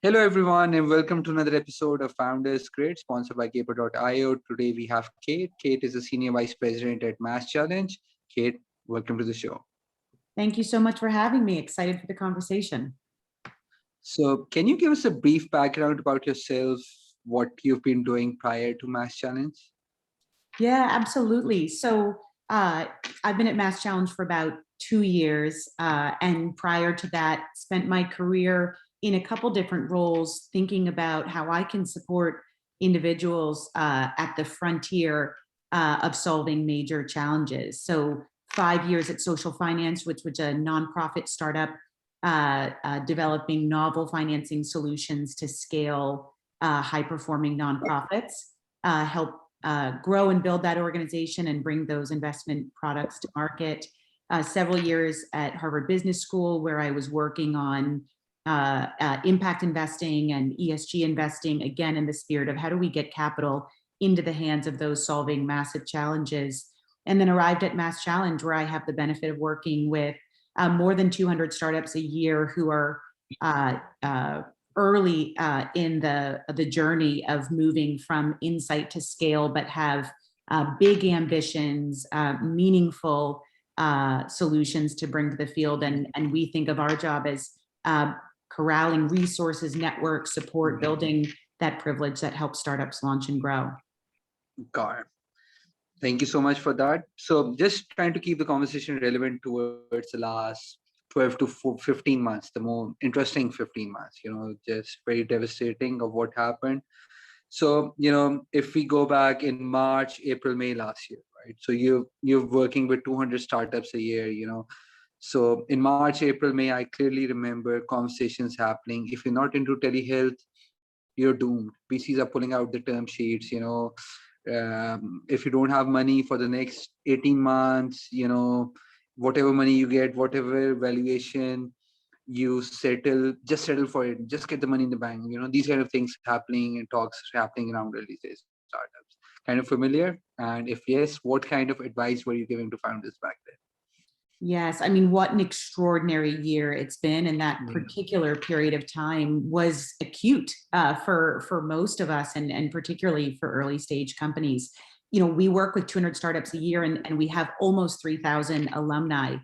Hello, everyone, and welcome to another episode of Founders Grid, sponsored by Caper.io. Today we have Cait. Cait is a Senior Vice President at MassChallenge. Cait, welcome to the show. Thank you so much for having me. Excited for the conversation. So, can you give us a brief background about yourself, what you've been doing prior to MassChallenge? Yeah, absolutely. So I've been at MassChallenge for about 2 years. And prior to that, spent my career in a couple different roles, thinking about how I can support individuals at the frontier of solving major challenges. So 5 years at Social Finance, which was a nonprofit startup developing novel financing solutions to scale high-performing nonprofits, help grow and build that organization and bring those investment products to market. Several years at Harvard Business School, where I was working on impact investing and ESG investing, again, in the spirit of how do we get capital into the hands of those solving massive challenges. And then arrived at MassChallenge, where I have the benefit of working with more than 200 startups a year who are early in the journey of moving from insight to scale, but have big ambitions, meaningful solutions to bring to the field. And we think of our job as corralling resources, network support, building that privilege that helps startups launch and grow. Got it. Thank you so much for that. So just trying to keep the conversation relevant towards the last 12 to 15 months, the more interesting 15 months, just very devastating of what happened. So, if we go back in March, April, May last year, right? So you're working with 200 startups a year, So in March, April, May, I clearly remember conversations happening. If you're not into telehealth, you're doomed. VCs are pulling out the term sheets, if you don't have money for the next 18 months, whatever money you get, whatever valuation you just settle for it, just get the money in the bank. These kind of things happening and talks happening around early stage startups. Kind of familiar? And if yes, what kind of advice were you giving to founders back then? Yes, I mean, what an extraordinary year it's been, and that particular period of time was acute for most of us, and particularly for early stage companies. We work with 200 startups a year, and we have almost 3,000 alumni.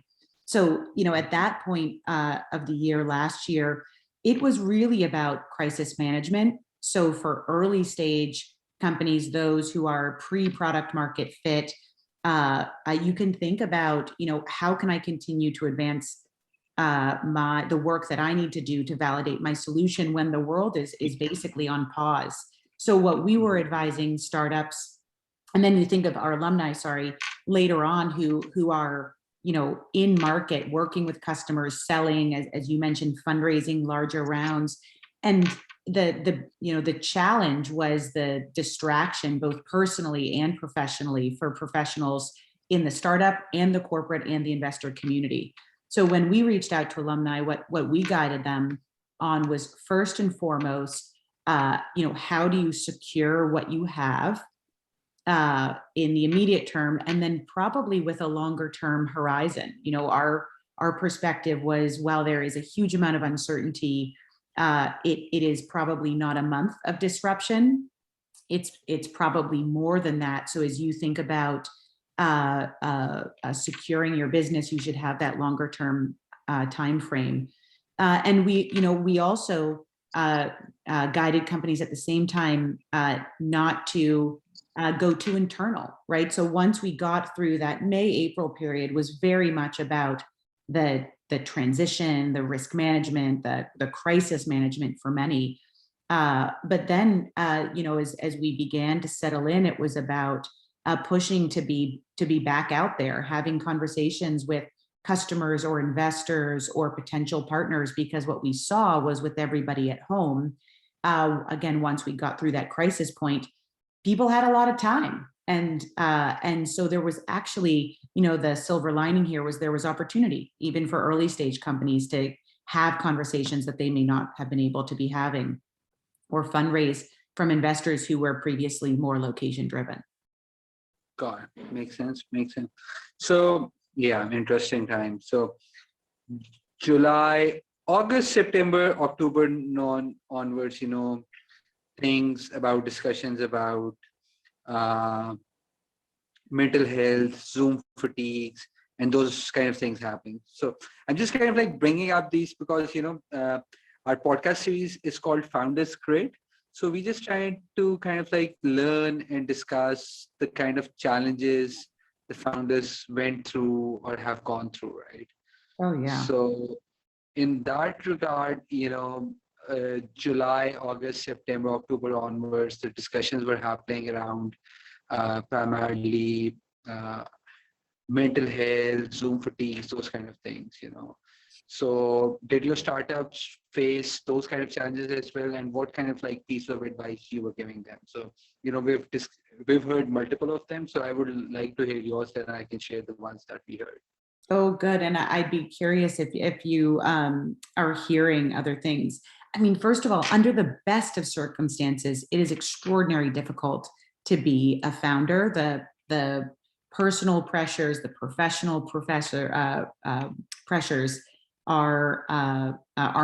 So, at that point of the year last year, it was really about crisis management. So for early stage companies, those who are pre-product market fit, you can think about, how can I continue to advance the work that I need to do to validate my solution when the world is basically on pause. So what we were advising startups, and then you think of our alumni, later on who are, in market, working with customers, selling, as you mentioned, fundraising larger rounds. And the challenge was the distraction, both personally and professionally, for professionals in the startup and the corporate and the investor community. So when we reached out to alumni, what we guided them on was, first and foremost, how do you secure what you have in the immediate term, and then probably with a longer term horizon. Our perspective was, while there is a huge amount of uncertainty, it is probably not a month of disruption. It's probably more than that. So as you think about securing your business, you should have that longer term time frame. And we also guided companies at the same time not to go too internal, right? So once we got through that May-April period, was very much about the transition, the risk management, the crisis management for many. But then, as we began to settle in, it was about pushing to be back out there, having conversations with customers or investors or potential partners, because what we saw was, with everybody at home, again, once we got through that crisis point, people had a lot of time. And so there was actually, the silver lining here was there was opportunity, even for early stage companies, to have conversations that they may not have been able to be having, or fundraise from investors who were previously more location driven. Got it. Makes sense. So yeah, interesting time. So July, August, September, October onwards, things about discussions about uh, mental health, Zoom fatigues, and those kind of things happening. So I'm just kind of like bringing up these because our podcast series is called Founders Grid. So we just try to kind of like learn and discuss the kind of challenges the founders went through or have gone through, right? Oh, yeah. So in that regard, July, August, September, October onwards, the discussions were happening around primarily uh, mental health, Zoom fatigues, those kind of things. So did your startups face those kind of challenges as well? And what kind of like piece of advice you were giving them? So, we've heard multiple of them. So I would like to hear yours, and I can share the ones that we heard. Oh, good. And I'd be curious if you are hearing other things. I mean, first of all, under the best of circumstances, it is extraordinarily difficult to be a founder. The personal pressures, the professional pressures are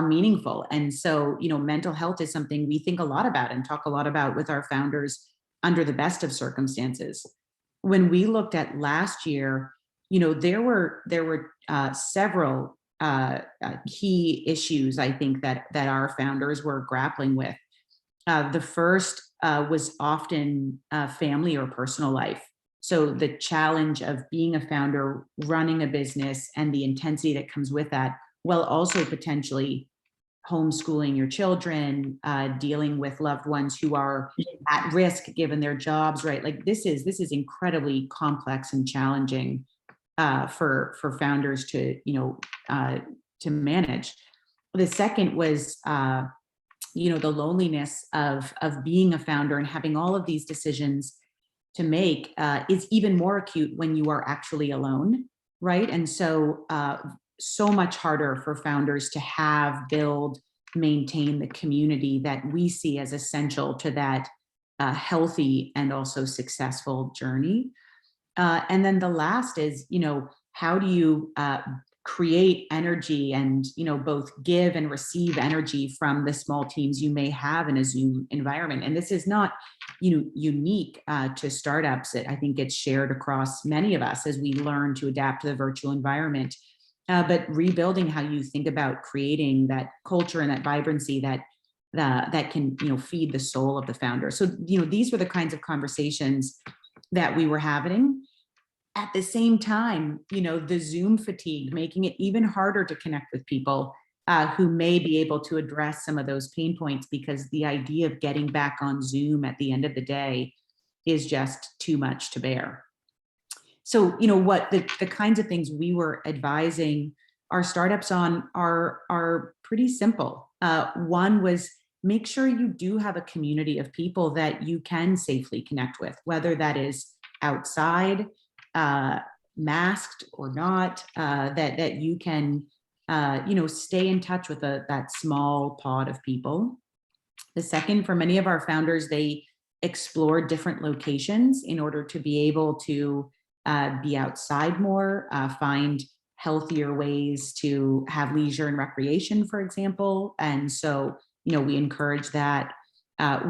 meaningful. And so, mental health is something we think a lot about and talk a lot about with our founders under the best of circumstances. When we looked at last year, there were several key issues, I think, that our founders were grappling with. The first was often family or personal life. So the challenge of being a founder, running a business, and the intensity that comes with that, while also potentially homeschooling your children, dealing with loved ones who are at risk given their jobs, right? Like this is incredibly complex and challenging for founders to manage. The second was the loneliness of being a founder and having all of these decisions to make is even more acute when you are actually alone, right? And so so much harder for founders to build, maintain the community that we see as essential to that healthy and also successful journey. And then the last is, how do you create energy and, both give and receive energy from the small teams you may have in a Zoom environment? And this is not, unique to startups. I think it's shared across many of us as we learn to adapt to the virtual environment. But rebuilding how you think about creating that culture and that vibrancy that can, feed the soul of the founder. So, these were the kinds of conversations that we were having. At the same time, the Zoom fatigue, making it even harder to connect with people who may be able to address some of those pain points, because the idea of getting back on Zoom at the end of the day is just too much to bear. So, what the kinds of things we were advising our startups on are pretty simple. One was, make sure you do have a community of people that you can safely connect with, whether that is outside, masked or not, that you can, stay in touch with that small pod of people. The second, for many of our founders, they explore different locations in order to be able to be outside more, find healthier ways to have leisure and recreation, for example. And so, we encourage that.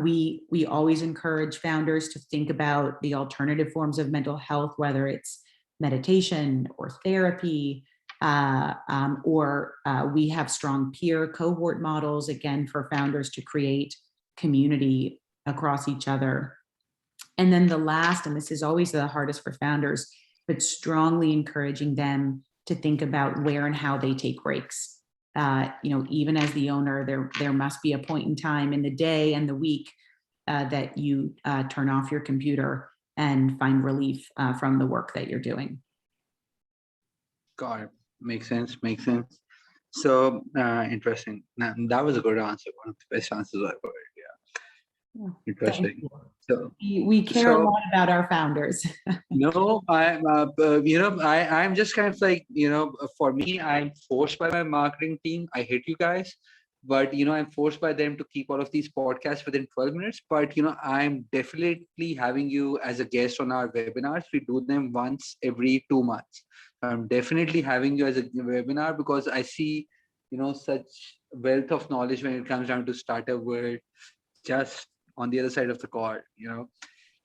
We always encourage founders to think about the alternative forms of mental health, whether it's meditation or therapy, or we have strong peer cohort models, again, for founders to create community across each other. And then the last, and this is always the hardest for founders, but strongly encouraging them to think about where and how they take breaks. Even as the owner, there must be a point in time in the day and the week that you turn off your computer and find relief from the work that you're doing. Got it. Makes sense. So interesting. Now, that was a good answer. One of the best answers I've heard. Yeah. Interesting. So we care a lot about our founders. No, I'm just kind of like, for me, I'm forced by my marketing team. I hate you guys, but, I'm forced by them to keep all of these podcasts within 12 minutes. But, I'm definitely having you as a guest on our webinars. We do them once every 2 months. I'm definitely having you as a webinar because I see such wealth of knowledge when it comes down to startup world, just on the other side of the court.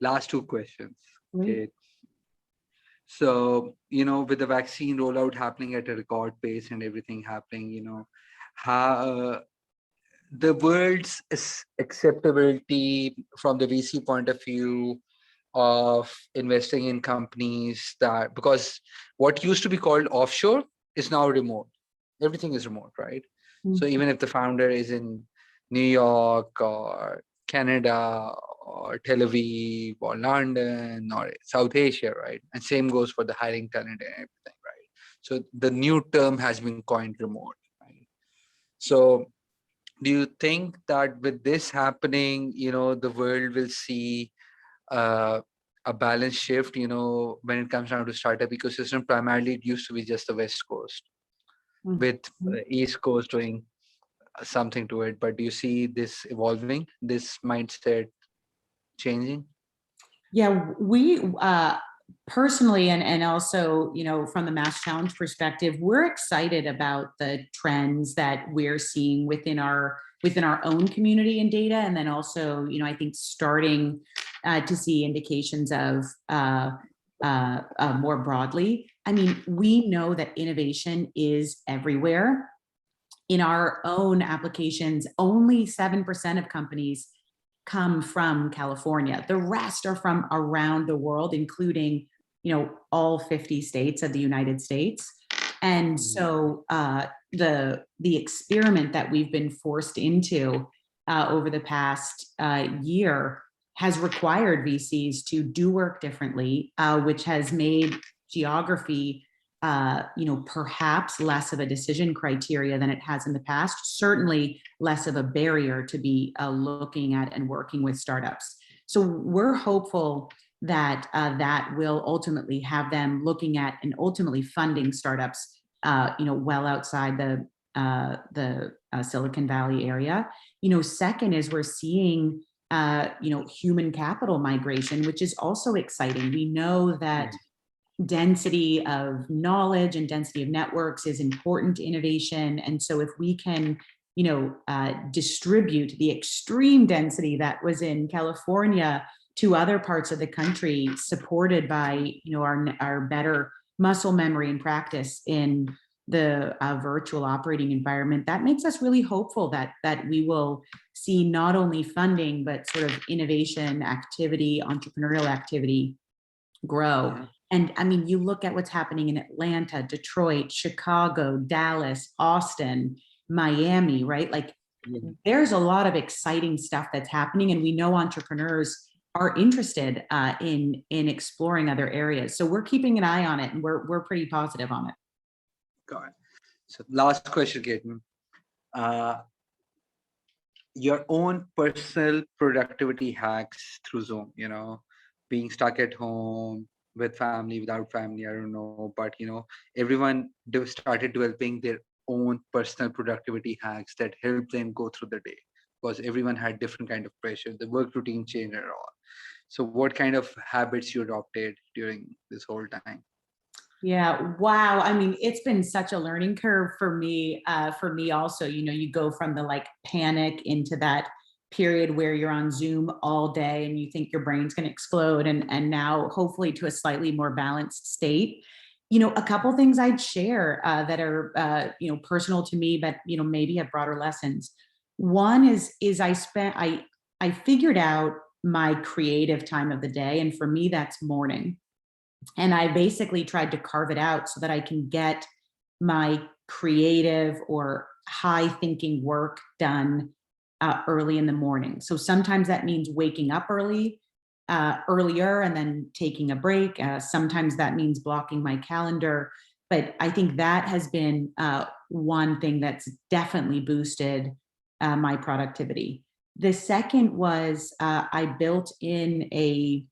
Last two questions. Great. Okay. So, with the vaccine rollout happening at a record pace and everything happening, how the world's acceptability from the VC point of view of investing in companies, that because what used to be called offshore is now remote. Everything is remote, right? So even if the founder is in New York or Canada or Tel Aviv or London or South Asia, right? And same goes for the hiring talent and everything, right? So the new term has been coined remote, right? So do you think that with this happening, the world will see uh, a balance shift, when it comes down to startup ecosystem? Primarily, it used to be just the West Coast, with East Coast doing something to it. But do you see this evolving, this mindset changing? Yeah, we personally, and also, from the MassChallenge perspective, we're excited about the trends that we're seeing within our own community and data, and then also, I think starting to see indications of more broadly. I mean, we know that innovation is everywhere. In our own applications, only 7% of companies come from California. The rest are from around the world, including, all 50 states of the United States. And so the experiment that we've been forced into over the past year has required VCs to do work differently, which has made geography perhaps less of a decision criteria than it has in the past, certainly less of a barrier to be looking at and working with startups. So we're hopeful that that will ultimately have them looking at and ultimately funding startups, well outside the Silicon Valley area. Second is we're seeing, human capital migration, which is also exciting. We know that density of knowledge and density of networks is important to innovation. And so if we can, distribute the extreme density that was in California to other parts of the country, supported by, our better muscle memory and practice in the virtual operating environment, that makes us really hopeful that we will see not only funding, but sort of innovation activity, entrepreneurial activity grow. Yeah. And I mean, you look at what's happening in Atlanta, Detroit, Chicago, Dallas, Austin, Miami, right? Like there's a lot of exciting stuff that's happening, and we know entrepreneurs are interested in exploring other areas. So we're keeping an eye on it, and we're pretty positive on it. Got it. So last question, Caitlin. Your own personal productivity hacks through Zoom, being stuck at home with family, without family, I don't know. But, everyone started developing their own personal productivity hacks that help them go through the day, because everyone had different kind of pressure. The work routine changed and all. So what kind of habits you adopted during this whole time? Yeah, wow. I mean, it's been such a learning curve for me also. You go from the like panic into that period where you're on Zoom all day and you think your brain's going to explode, and now hopefully to a slightly more balanced state. A couple things I'd share that are personal to me, but maybe have broader lessons. One is I figured out my creative time of the day, and for me that's morning. And I basically tried to carve it out so that I can get my creative or high thinking work done early in the morning. So sometimes that means waking up earlier and then taking a break. Sometimes that means blocking my calendar. But I think that has been one thing that's definitely boosted my productivity. The second was I built in a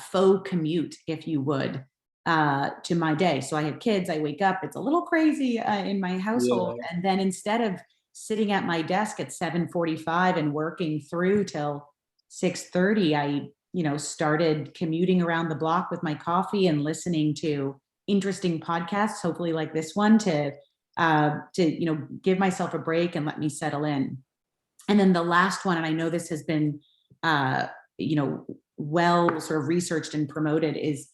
faux commute, if you would, to my day. So I have kids, I wake up, it's a little crazy in my household. Yeah. And then instead of sitting at my desk at 7:45 and working through till 6:30, I, started commuting around the block with my coffee and listening to interesting podcasts, hopefully like this one, to to give myself a break and let me settle in. And then the last one, and I know this has been well sort of researched and promoted, is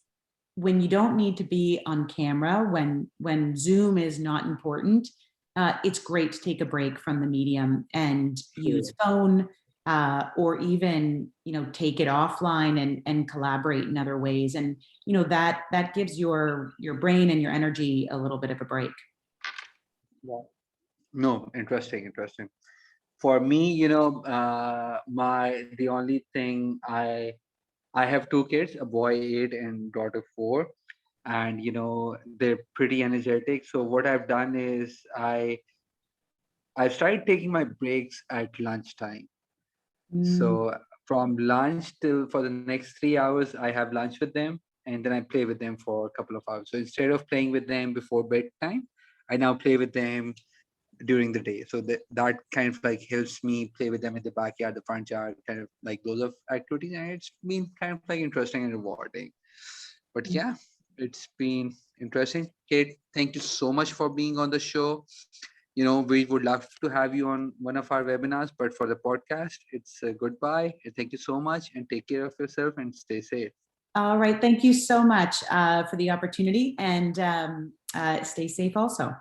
when you don't need to be on camera, when Zoom is not important, it's great to take a break from the medium and use phone, or even take it offline and collaborate in other ways. And that gives your brain and your energy a little bit of a break. Yeah. No, interesting. For me, the only thing I have two kids, a boy 8 and daughter 4, and they're pretty energetic. So what I've done is I've started taking my breaks at lunchtime. So from lunch till for the next 3 hours, I have lunch with them, and then I play with them for a couple of hours. So instead of playing with them before bedtime, I now play with them during the day. So that kind of like helps me play with them in the backyard, the front yard, kind of like those of activities, and it's been kind of like interesting and rewarding. But yeah, it's been interesting. Cait, thank you so much for being on the show. We would love to have you on one of our webinars, but for the podcast, it's goodbye. Thank you so much, and take care of yourself and stay safe. All right. Thank you so much for the opportunity, and stay safe also.